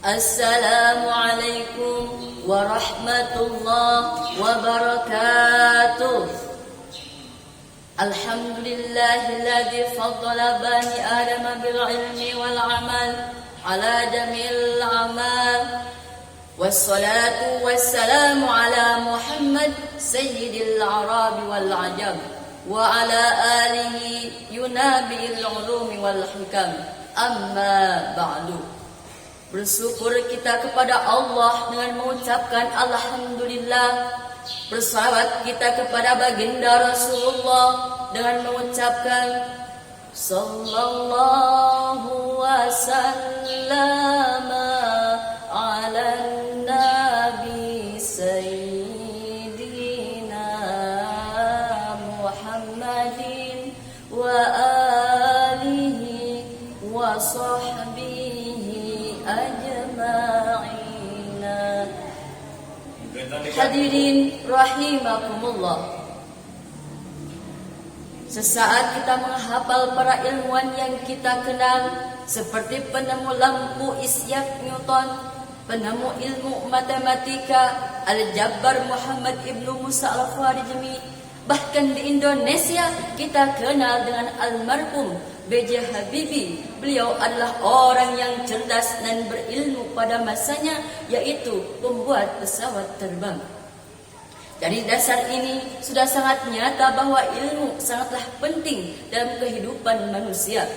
Assalamualaikum warahmatullahi wabarakatuh. Alhamdulillahilladzi faddala bani Adam bil ilmi wal amal ala jamil amal. Wassalatu wassalamu ala Muhammad sayyidil arabi wal ajam wa ala alihi yunabil ulumi wal hikam. Amma ba'du. Bersyukur kita kepada Allah dengan mengucapkan Alhamdulillah. Bersalawat kita kepada baginda Rasulullah dengan mengucapkan Sallallahu wasallam ala Nabi Sayyidina Muhammadin wa alihi wa sahbihi ajma'ina. Hadirin rahimakumullah. Sesaat kita menghafal para ilmuwan yang kita kenal, seperti penemu lampu Isaac Newton, penemu ilmu matematika Al-Jabbar Muhammad Ibnu Musa Al-Khwarizmi. Bahkan di Indonesia kita kenal dengan almarhum B.J. Habibie. Beliau adalah orang yang cerdas dan berilmu pada masanya, yaitu pembuat pesawat terbang. Dari dasar ini sudah sangat nyata bahwa ilmu sangatlah penting dalam kehidupan manusia.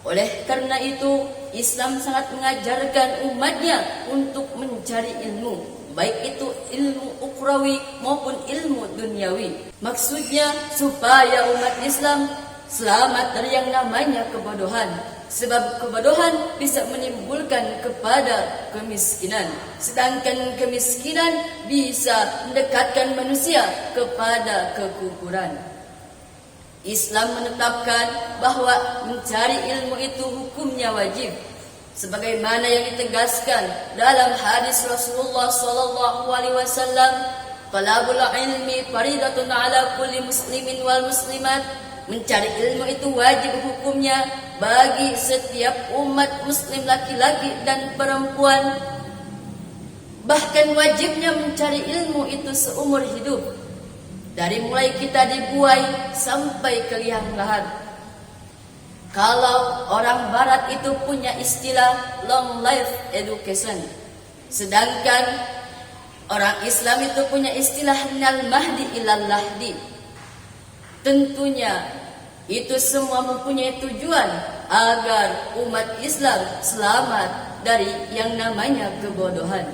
Oleh karena itu, Islam sangat mengajarkan umatnya untuk mencari ilmu, baik itu ilmu ukhrawi maupun ilmu duniawi. Maksudnya supaya umat Islam selamat dari yang namanya kebodohan, sebab kebodohan bisa menimbulkan kepada kemiskinan, sedangkan kemiskinan bisa mendekatkan manusia kepada kekufuran. Islam menetapkan bahwa mencari ilmu itu hukumnya wajib, sebagaimana yang ditegaskan dalam hadis Rasulullah SAW, talabul ilmi faridatun ala kulli muslimin wal muslimat. Mencari ilmu itu wajib hukumnya bagi setiap umat muslim laki-laki dan perempuan. Bahkan wajibnya mencari ilmu itu seumur hidup, dari mulai kita dibuai sampai ke liang lahat. Kalau orang barat itu punya istilah long life education, sedangkan orang Islam itu punya istilah minal mahdi ilal lahdi. Tentunya itu semua mempunyai tujuan agar umat Islam selamat dari yang namanya kebodohan.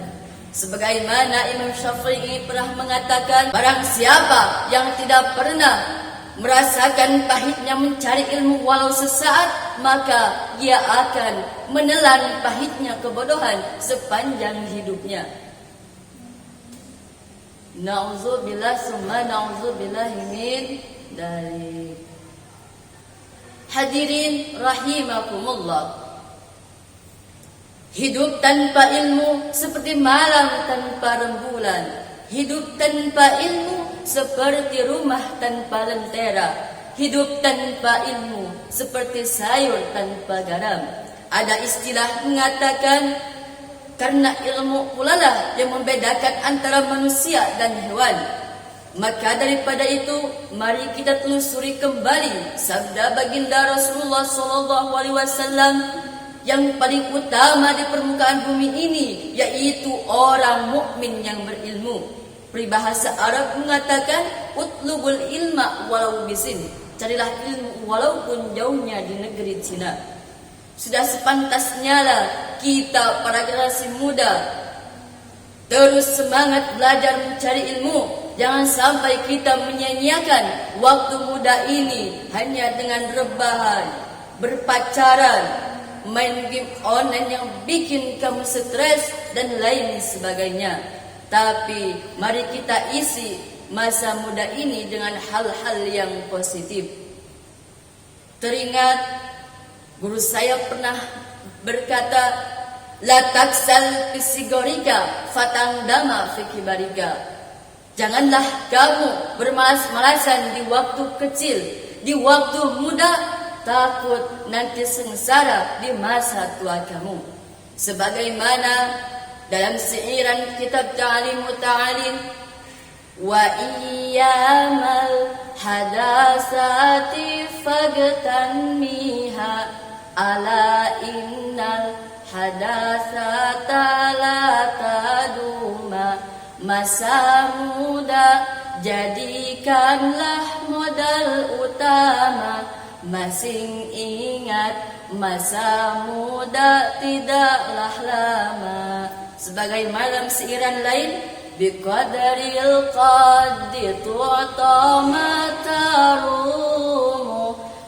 Sebagaimana Imam Syafi'i pernah mengatakan, barang siapa yang tidak pernah merasakan pahitnya mencari ilmu walau sesaat, maka ia akan menelan pahitnya kebodohan sepanjang hidupnya. Na'udzubillah summa na'udzubillah min dari. Hadirin rahimakumullah. Hidup tanpa ilmu seperti malam tanpa rembulan. Hidup tanpa ilmu seperti rumah tanpa lentera. Hidup tanpa ilmu seperti sayur tanpa garam. Ada istilah mengatakan, karena ilmu pulalah yang membedakan antara manusia dan hewan. Maka daripada itu, mari kita telusuri kembali sabda baginda Rasulullah SAW, yang paling utama di permukaan bumi ini, yaitu orang mukmin yang berilmu. Peribahasa Arab mengatakan, utlubul ilma walau bisin. Carilah ilmu walaupun jauhnya di negeri Cina. Sudah sepantasnya lah kita para generasi muda terus semangat belajar mencari ilmu. Jangan sampai kita menyia-nyiakan waktu muda ini hanya dengan rebahan, berpacaran, main game online yang bikin kamu stres dan lain sebagainya. Tapi mari kita isi masa muda ini dengan hal-hal yang positif. Teringat guru saya pernah berkata, la taksal fisigorika fatandama fikibarika. Janganlah kamu bermalas-malasan di waktu kecil, di waktu muda, takut nanti sengsara di masa tua kamu. Sebagaimana dalam seiran kitab Ta'lim Ta'alim, wa iyyamal hadasati fagtanmiha ala innal hadasata la taduma. Masa muda jadikanlah modal utama, masing ingat masa muda tidaklah lama. Sebagai malam seiran lain, biqadaril qaddi tu'ta matarumu,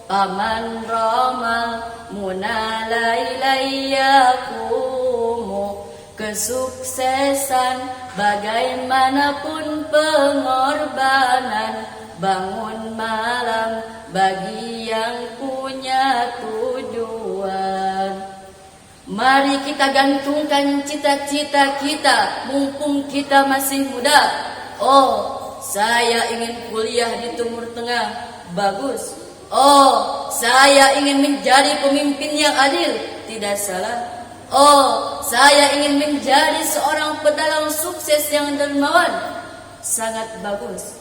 paman ramal munalailayakumu. Kesuksesan bagaimanapun pengorbanan, bangun malam bagi yang punya tujuan. Mari kita gantungkan cita-cita kita mumpung kita masih muda. Oh, saya ingin kuliah di Timur Tengah. Bagus. Oh, saya ingin menjadi pemimpin yang adil. Tidak salah. Oh, saya ingin menjadi seorang pedagang sukses yang dermawan. Sangat bagus.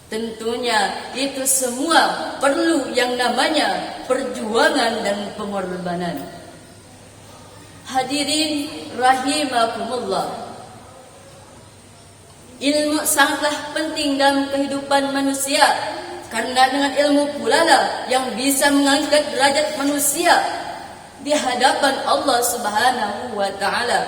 Tentunya itu semua perlu yang namanya perjuangan dan pengorbanan. Hadirin rahimakumullah, ilmu sangatlah penting dalam kehidupan manusia, karena dengan ilmu pula lah yang bisa mengangkat derajat manusia di hadapan Allah Subhanahu wa taala.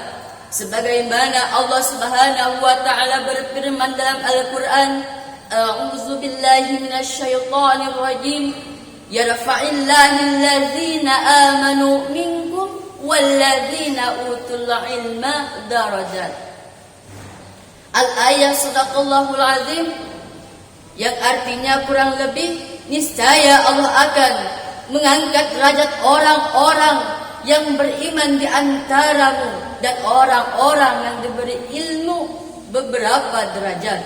Sebagaimana Allah Subhanahu wa taala berfirman dalam Al-Qur'an, a'udzu billahi minasyaitonir rajim, yarfa'illahu alladzina amanu minkum walladzina utul ilma darajat. Al-ayat sadaqallahul azim, yang artinya kurang lebih niscaya Allah akan mengangkat derajat orang-orang yang beriman di antaramu dan orang-orang yang diberi ilmu beberapa derajat.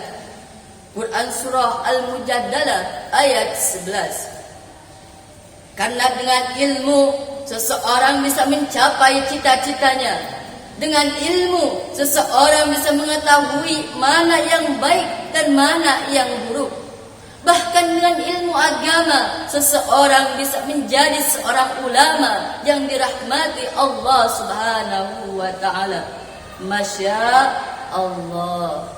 Quran Surah Al-Mujadalah ayat 11. Karena dengan ilmu seseorang bisa mencapai cita-citanya. Dengan ilmu seseorang bisa mengetahui mana yang baik dan mana yang buruk. Bahkan dengan ilmu agama, seseorang bisa menjadi seorang ulama yang dirahmati Allah Subhanahu wa taala. Masya Allah.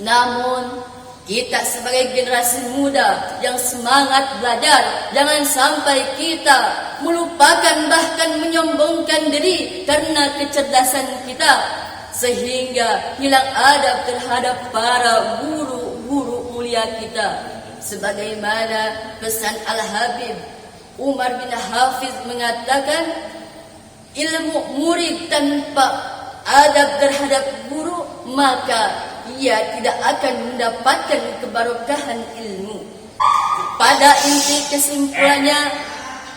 Namun, kita sebagai generasi muda yang semangat belajar, jangan sampai kita melupakan bahkan menyombongkan diri karena kecerdasan kita, sehingga hilang adab terhadap para guru-guru mulia kita. Sebagaimana pesan Al-Habib Umar bin Hafiz mengatakan, ilmu murid tanpa adab terhadap guru, maka ia tidak akan mendapatkan keberkahan ilmu. Pada inti kesimpulannya,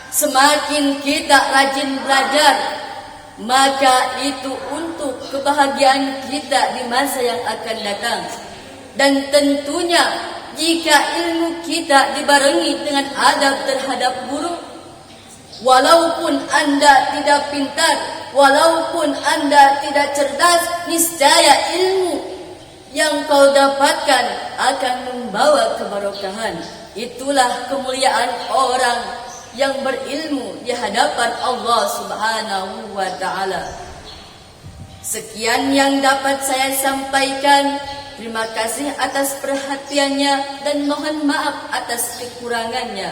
semakin kita rajin belajar, maka itu untuk kebahagiaan kita di masa yang akan datang. Dan tentunya jika ilmu kita dibarengi dengan adab terhadap guru, walaupun Anda tidak pintar, walaupun Anda tidak cerdas, niscaya ilmu yang kau dapatkan akan membawa keberkahan. Itulah kemuliaan orang yang berilmu di hadapan Allah Subhanahu wa taala. Sekian yang dapat saya sampaikan. Terima kasih atas perhatiannya dan mohon maaf atas kekurangannya.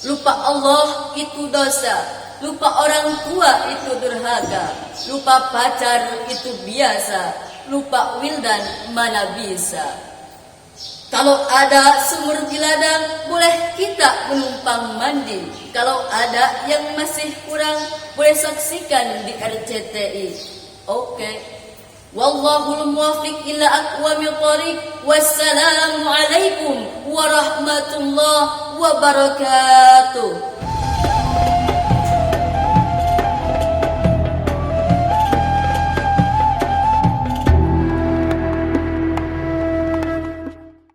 Lupa Allah itu dosa, lupa orang tua itu durhaka, lupa pacar itu biasa, lupa wildan mana bisa. Kalau ada sumur di ladang, boleh kita menumpang mandi. Kalau ada yang masih kurang, boleh saksikan di RCTI. Oke. Wallahul muwaffiq ila aqwamit thoriq. Wassalamu alaikum warahmatullahi wabarakatuh.